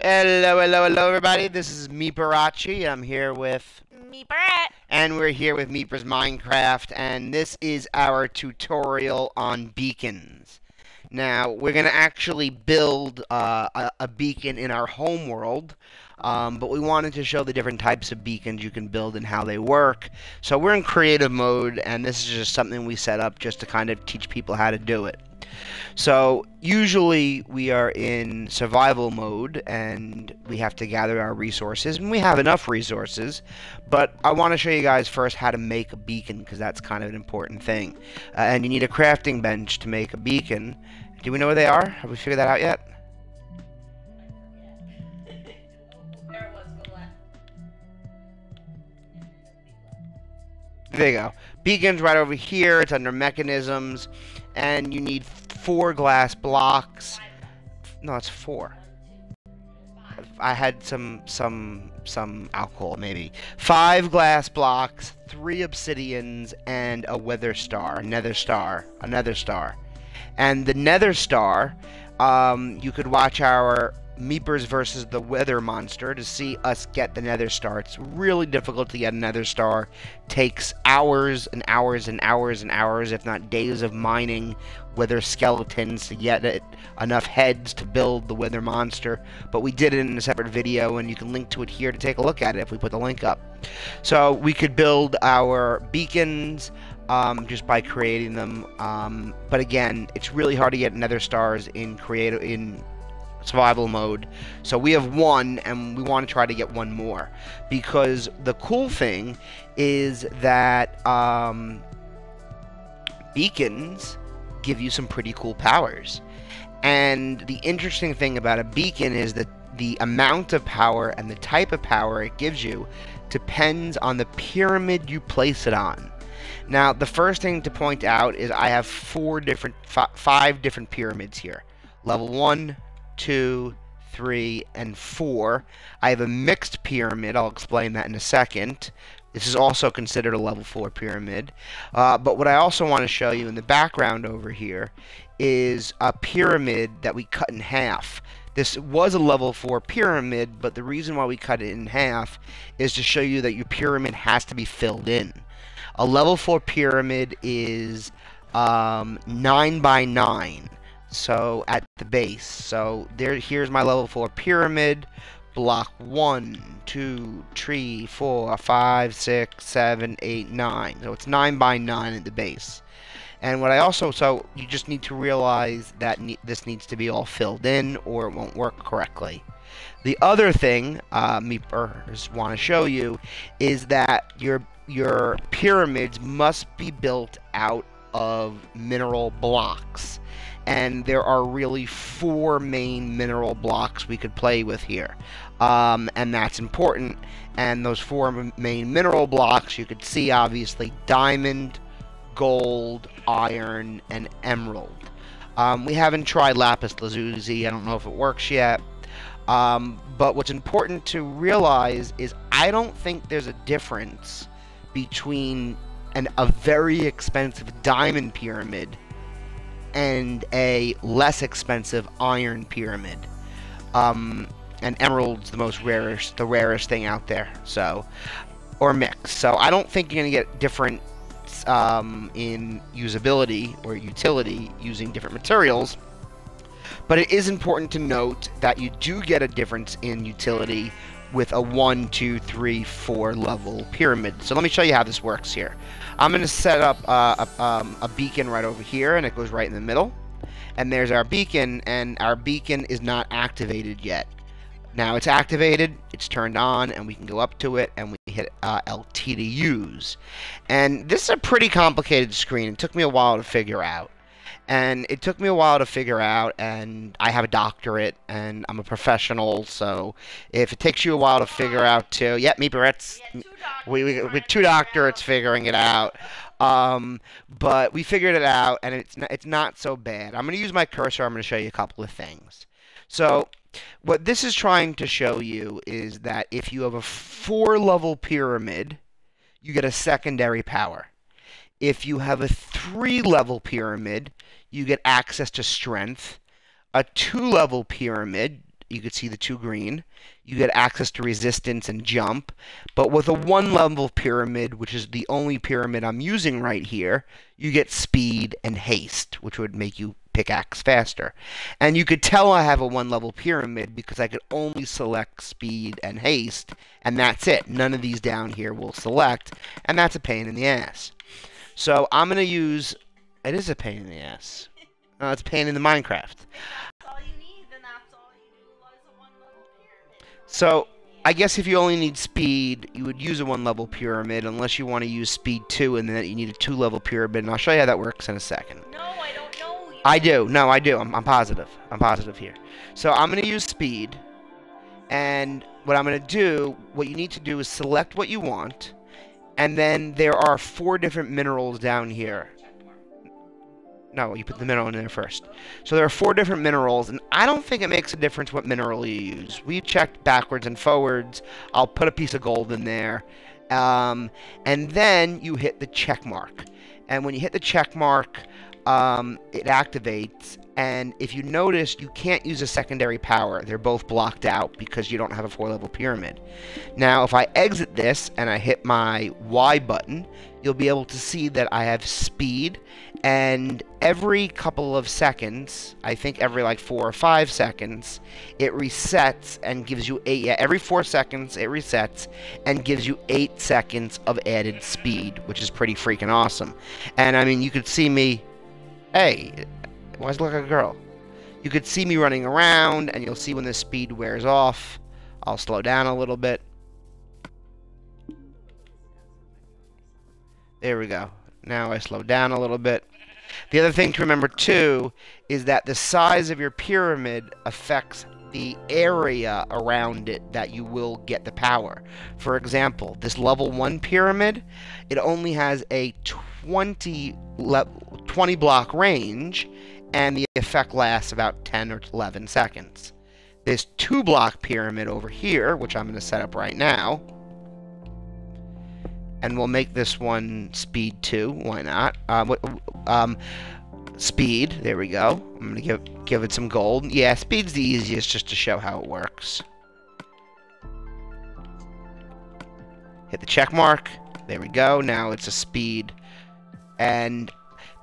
Hello, hello, hello, everybody. This is Meeperachi. I'm here with Meepers. and we're here with Meepers Minecraft, and this is our tutorial on beacons. Now, we're going to actually build a beacon in our home world, but we wanted to show the different types of beacons you can build and how they work. So we're in creative mode, and this is just something we set up just to kind of teach people how to do it. So usually we are in survival mode and we have to gather our resources, and we have enough resources, but I want to show you guys first how to make a beacon, because that's kind of an important thing. And you need a crafting bench to make a beacon. Do we know where they are? Have we figured that out yet? There you go. Beacon's right over here. It's under mechanisms, and you need 4 glass blocks. No, it's 4. I had some alcohol, maybe. 5 glass blocks, 3 obsidians, and a nether star. And the nether star, you could watch our Meepers versus the Weather Monster to see us get the nether star. It's really difficult to get a nether star. Takes hours and hours and hours and hours, if not days, of mining wither skeletons to get it enough heads to build the Weather Monster. But we did it in a separate video, and you can link to it here to take a look at it if we put the link up. So we could build our beacons just by creating them. But again, it's really hard to get nether stars in survival mode. So we have 1, and we want to try to get 1 more, because the cool thing is that beacons give you some pretty cool powers. And the interesting thing about a beacon is that the amount of power and the type of power it gives you depends on the pyramid you place it on. Now, the first thing to point out is I have 5 different pyramids here. Level 1, 2, 3, and 4. I have a mixed pyramid. I'll explain that in a second. This is also considered a level 4 pyramid. But what I also want to show you in the background over here is a pyramid that we cut in half. This was a level 4 pyramid, but the reason why we cut it in half is to show you that your pyramid has to be filled in. A level 4 pyramid is 9 by 9. So at the base. So here's my level 4 pyramid. Block 1, 2, 3, 4, 5, 6, 7, 8, 9. So it's 9 by 9 at the base. And what I also, so you just need to realize that this needs to be all filled in, or it won't work correctly. The other thing Meepers want to show you is that your pyramids must be built out of mineral blocks. And there are really 4 main mineral blocks we could play with here. And that's important. And those 4 main mineral blocks, you could see, obviously, diamond, gold, iron, and emerald. We haven't tried lapis lazuli. I don't know if it works yet. But what's important to realize is I don't think there's a difference between a very expensive diamond pyramid and a less expensive iron pyramid. And emerald's the rarest thing out there. So, or mix. So I don't think you're gonna get different in usability or utility using different materials. But it is important to note that you do get a difference in utility with a 1, 2, 3, 4 level pyramid. So let me show you how this works here. I'm going to set up a beacon right over here, and it goes right in the middle. And there's our beacon, and our beacon is not activated yet. Now it's activated, it's turned on, and we can go up to it, and we hit LT to use. And this is a pretty complicated screen. It took me a while to figure out. And I have a doctorate, and I'm a professional, so if it takes you a while to figure out too, yep, Meepers, with 2 doctorates figuring it out, but we figured it out, and it's not so bad. I'm going to use my cursor. I'm going to show you a couple of things. So what this is trying to show you is that if you have a 4-level pyramid, you get a secondary power. If you have a 3-level pyramid, you get access to strength. A 2-level pyramid you could see the 2 green. You get access to resistance and jump. But with a 1-level pyramid, which is the only pyramid I'm using right here, you get speed and haste, which would make you pickaxe faster. And you could tell I have a 1-level pyramid because I could only select speed and haste, and that's it. None of these down here will select, and that's a pain in the ass. So I'm going to use... It is a pain in the ass. No, it's a pain in the Minecraft. So, I guess if you only need speed, you would use a 1-level pyramid, unless you want to use speed 2, and then you need a 2-level pyramid, and I'll show you how that works in a second. No, I don't know. I do. No, I do. I'm positive. I'm positive here. So, I'm going to use speed, and what I'm going to do, what you need to do is select what you want, and then there are 4 different minerals down here. No, you put the mineral in there first. So there are 4 different minerals, and I don't think it makes a difference what mineral you use. We checked backwards and forwards. I'll put a piece of gold in there. And then you hit the check mark. And when you hit the check mark, it activates. And if you notice, you can't use a secondary power. They're both blocked out because you don't have a 4-level pyramid. Now, if I exit this and I hit my Y button, you'll be able to see that I have speed, and every couple of seconds, I think every like 4 or 5 seconds, it resets and gives you 8, yeah, every 4 seconds it resets and gives you 8 seconds of added speed, which is pretty freaking awesome. And I mean, you could see me, hey, why does it look like a girl? You could see me running around, and you'll see when the speed wears off. I'll slow down a little bit. There we go. Now I slow down a little bit. The other thing to remember too is that the size of your pyramid affects the area around it that you will get the power. For example, this level 1 pyramid, it only has a 20 block range, and the effect lasts about 10 or 11 seconds. This 2-block pyramid over here, which I'm going to set up right now, and we'll make this one speed 2. Why not? Speed. There we go. I'm gonna give it some gold. Yeah, speed's the easiest, just to show how it works. Hit the check mark. There we go. Now it's a speed, and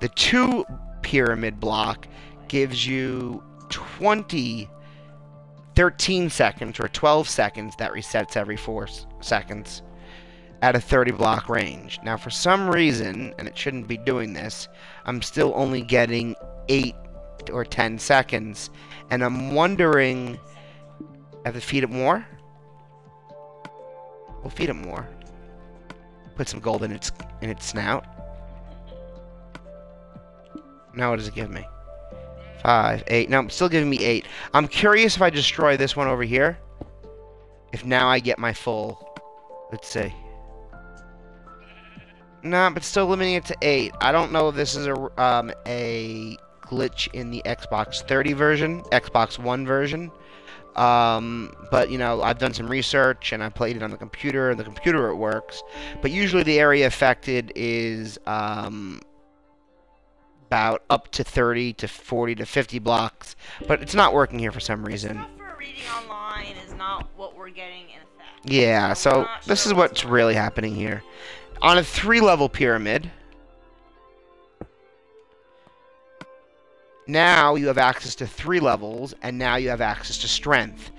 the 2 pyramid block gives you 13 seconds or 12 seconds. That resets every 4 seconds. At a 30-block range. Now, for some reason, and it shouldn't be doing this, I'm still only getting 8 or 10 seconds, and I'm wondering, I have to feed it more? We'll feed it more. Put some gold in its snout. Now what does it give me? 5, 8. No, it's still giving me 8. I'm curious if I destroy this one over here, if now I get my full, let's see. Nah, but still limiting it to 8. I don't know if this is a glitch in the Xbox 30 version, Xbox One version. But, you know, I've done some research, and I played it on the computer, and the computer it works. But usually the area affected is about up to 30 to 40 to 50 blocks. But it's not working here for some reason. Stuff we're reading online is not what we're getting in effect. Yeah, so this is what's really happening here. On a 3-level pyramid, now you have access to 3 levels, and now you have access to strength.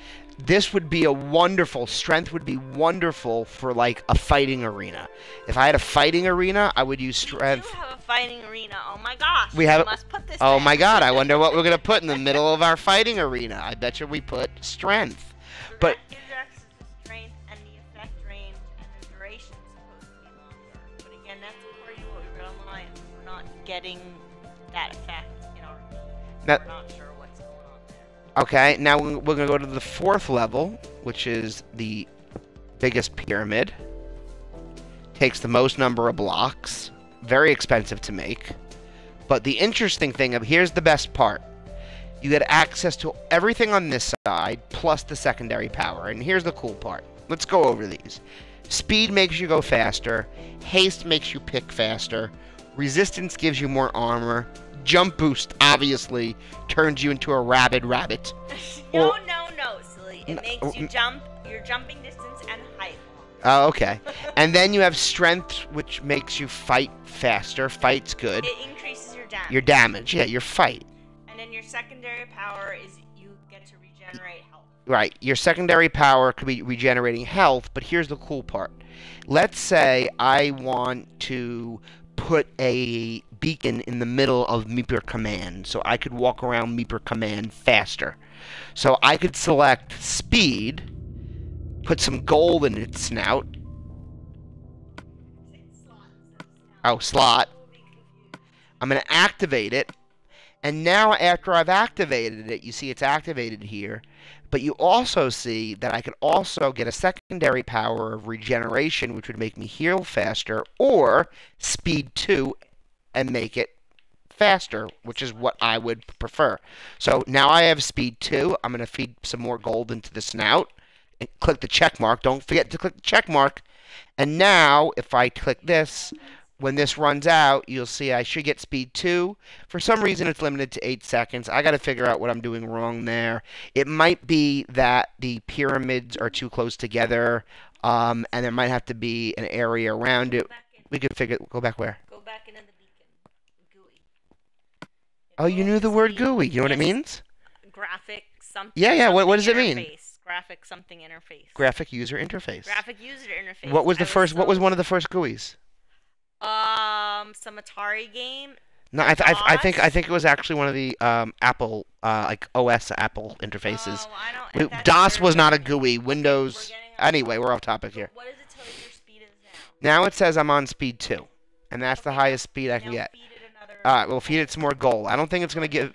This would be a wonderful, strength would be wonderful for like a fighting arena. If I had a fighting arena, I would use strength. We do have a fighting arena. Oh my gosh. We have. Must put this Oh in. my God! I wonder what we're gonna put in the middle of our fighting arena. I bet you we put strength. But That gives access to strength, and the effect range and the duration is supposed to be longer. But again, that's part of what we read online. We're not getting that effect in our game. That- We're not sure what's going on there. okay, now we're gonna go to the 4th level, which is the biggest pyramid. Takes the most number of blocks. Very expensive to make. But the interesting thing here's the best part. You get access to everything on this side, plus the secondary power. And here's the cool part. Let's go over these. Speed makes you go faster. Haste makes you pick faster. Resistance gives you more armor. Jump boost, obviously, turns you into a rabid rabbit. No, Or- no, no. It makes you jump your jumping distance and height. Oh, okay. And then you have strength, which makes you fight faster. Fight's good. It increases your damage. Your damage, yeah, your fight. And then your secondary power is you get to regenerate health. Right. Your secondary power could be regenerating health, but here's the cool part. Let's say I want to put a beacon in the middle of Meeper Command, so I could walk around Meeper Command faster. So I could select speed, put some gold in its snout. Oh, slot. I'm going to activate it. And now after I've activated it, you see it's activated here. But you also see that I could also get a secondary power of regeneration, which would make me heal faster, or speed 2 and make it faster, which is what I would prefer. So now I have speed 2. I'm going to feed some more gold into the snout. And click the check mark. Don't forget to click the check mark. And now, if I click this, when this runs out, you'll see I should get speed 2. For some reason, it's limited to 8 seconds. I got to figure out what I'm doing wrong there. It might be that the pyramids are too close together, and there might have to be an area around it. We could figure. Go back where? Go back into the beacon. GUI. Oh, you knew the word GUI. You know what it means? Graphic something. Yeah. What does it mean? Graphic something interface. Graphic user interface. Graphic user interface. What was the first? What was one of the first GUIs? Some Atari game. No, I think it was actually one of the Apple like OS Apple interfaces. Oh, I don't. DOS was not a GUI. Windows. Anyway, we're off topic here. What does it tell you your speed is now? Now it says I'm on speed 2, and that's the highest speed I can get. Feed it another. All right, we'll feed it some more gold. I don't think it's gonna give.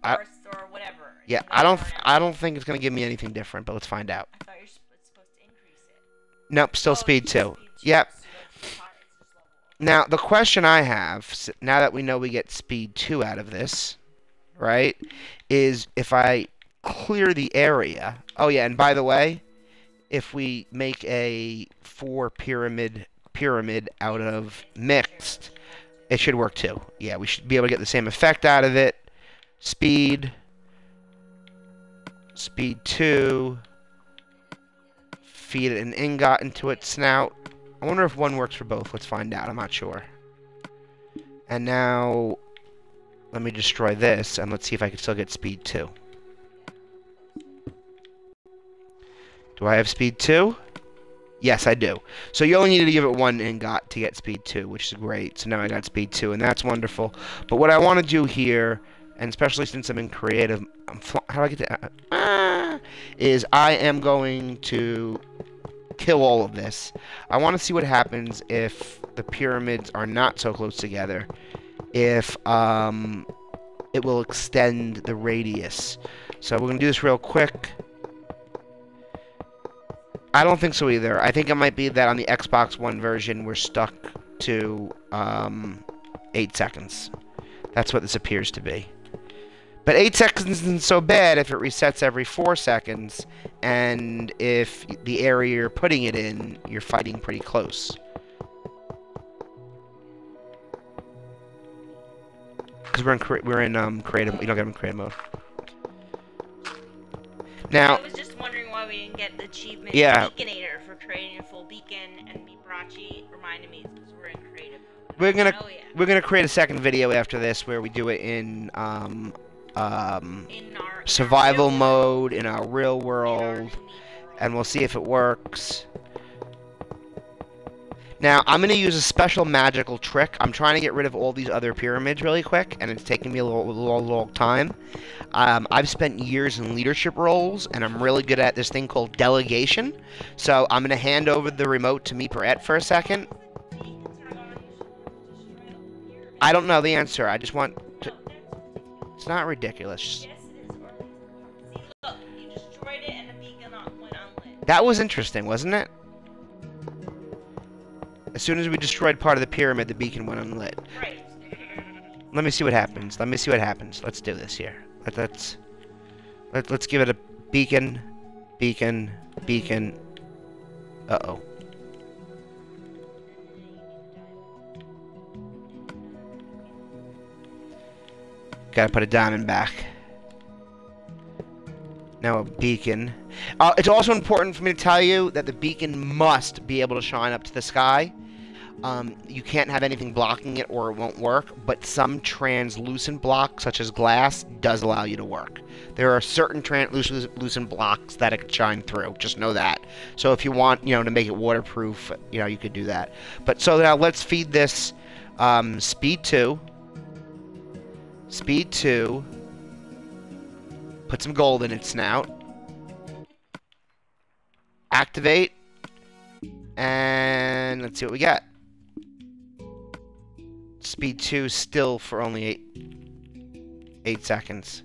Or whatever. Yeah, I don't think it's gonna give me anything different, but let's find out. I thought you were supposed to increase it. Nope, still speed 2. Yep. Now, the question I have, now that we know we get speed 2 out of this, right, is if I clear the area. Oh, yeah, and by the way, if we make a 4 pyramid out of mixed, it should work too. Yeah, we should be able to get the same effect out of it. Speed 2, feed an ingot into its snout. I wonder if one works for both. Let's find out. I'm not sure. And now, let me destroy this, and let's see if I can still get speed 2. Do I have speed 2? Yes, I do. So you only need to give it 1 ingot to get speed 2, which is great. So now I got speed 2, and that's wonderful. But what I want to do here, and especially since I'm in creative, how do I get to... is I am going to kill all of this. I want to see what happens if the pyramids are not so close together. If it will extend the radius. So we're going to do this real quick. I don't think so either. I think it might be that on the Xbox One version we're stuck to 8 seconds. That's what this appears to be. But 8 seconds isn't so bad if it resets every 4 seconds, and if the area you're putting it in, you're fighting pretty close. Because we're in creative. You don't get them in creative mode. Now, I was just wondering why we didn't get the achievement Beaconator for creating a full beacon, and Meeprachi reminded me because we're in creative mode. We're gonna create a second video after this where we do it in survival mode, in our real world, and we'll see if it works. Now, I'm going to use a special magical trick. I'm trying to get rid of all these other pyramids really quick, and it's taking me a long time. I've spent years in leadership roles, and I'm really good at this thing called delegation. So I'm going to hand over the remote to Meeper for a second. I don't know the answer. I just want to... It's not ridiculous. Yes, it is. See, look, you destroyed it and the beacon went unlit. That was interesting, wasn't it? As soon as we destroyed part of the pyramid, the beacon went unlit. Right. Let me see what happens. Let's do this here. Let's give it a beacon. Uh-oh. Gotta put a diamond back. Now a beacon. It's also important for me to tell you that the beacon must be able to shine up to the sky. You can't have anything blocking it or it won't work, but some translucent blocks, such as glass, does allow you to work. There are certain translucent blocks that it can shine through. Just know that. So if you want, to make it waterproof, you could do that. But so now let's feed this speed 2. Speed 2. Put some gold in its snout. Activate. And let's see what we get. Speed 2 still for only 8 seconds.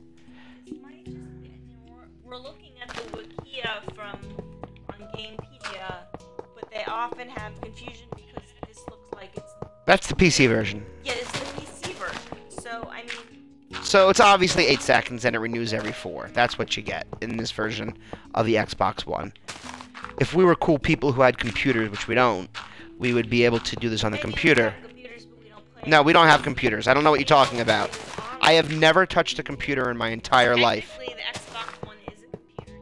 We're looking at the Wikia on Gamepedia, but they often have confusion because this looks like it's... That's the PC version. Yeah, it's the PC version. So, I mean... So it's obviously 8 seconds and it renews every 4. That's what you get in this version of the Xbox One. If we were cool people who had computers, which we don't, we would be able to do this on the computer. No, we don't have computers. I don't know what you're talking about. I have never touched a computer in my entire life. The Xbox One is a computer.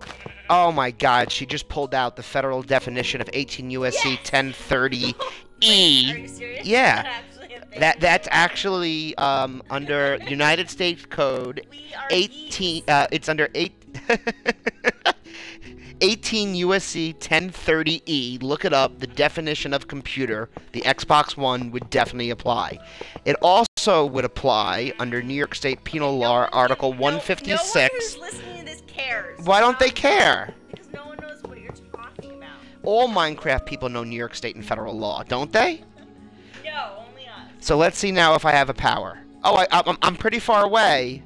Oh my god, she just pulled out the federal definition of 18 USC 1030E. Wait, are you serious? Yeah. That's actually under United States Code 18 it's under 18 USC 1030E. Look it up. The definition of computer, the Xbox One would definitely apply. It also would apply under New York State Penal Law Article 156. No one who's listening to this cares. Why don't they care? Because no one knows what you're talking about. All Minecraft people know New York State and federal law, don't they? No, only us. So let's see now if I have a power. Oh, I'm pretty far away.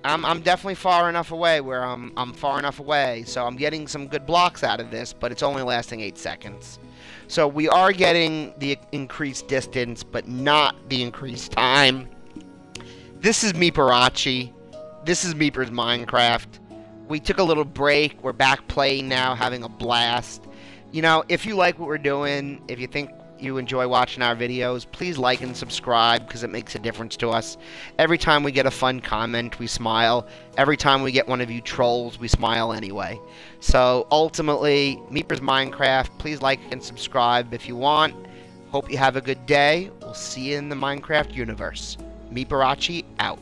I'm definitely far enough away where I'm far enough away, so I'm getting some good blocks out of this, but it's only lasting 8 seconds. So we are getting the increased distance, but not the increased time. This is Meeperachi. This is Meepers Minecraft. We took a little break. We're back playing now, having a blast. If you like what we're doing, if you think you enjoy watching our videos, please like and subscribe because it makes a difference to us. Every time we get a fun comment, we smile. Every time we get one of you trolls, we smile anyway. So ultimately, Meepers Minecraft, please like and subscribe if you want. Hope you have a good day. We'll see you in the Minecraft universe. Meeperachi out.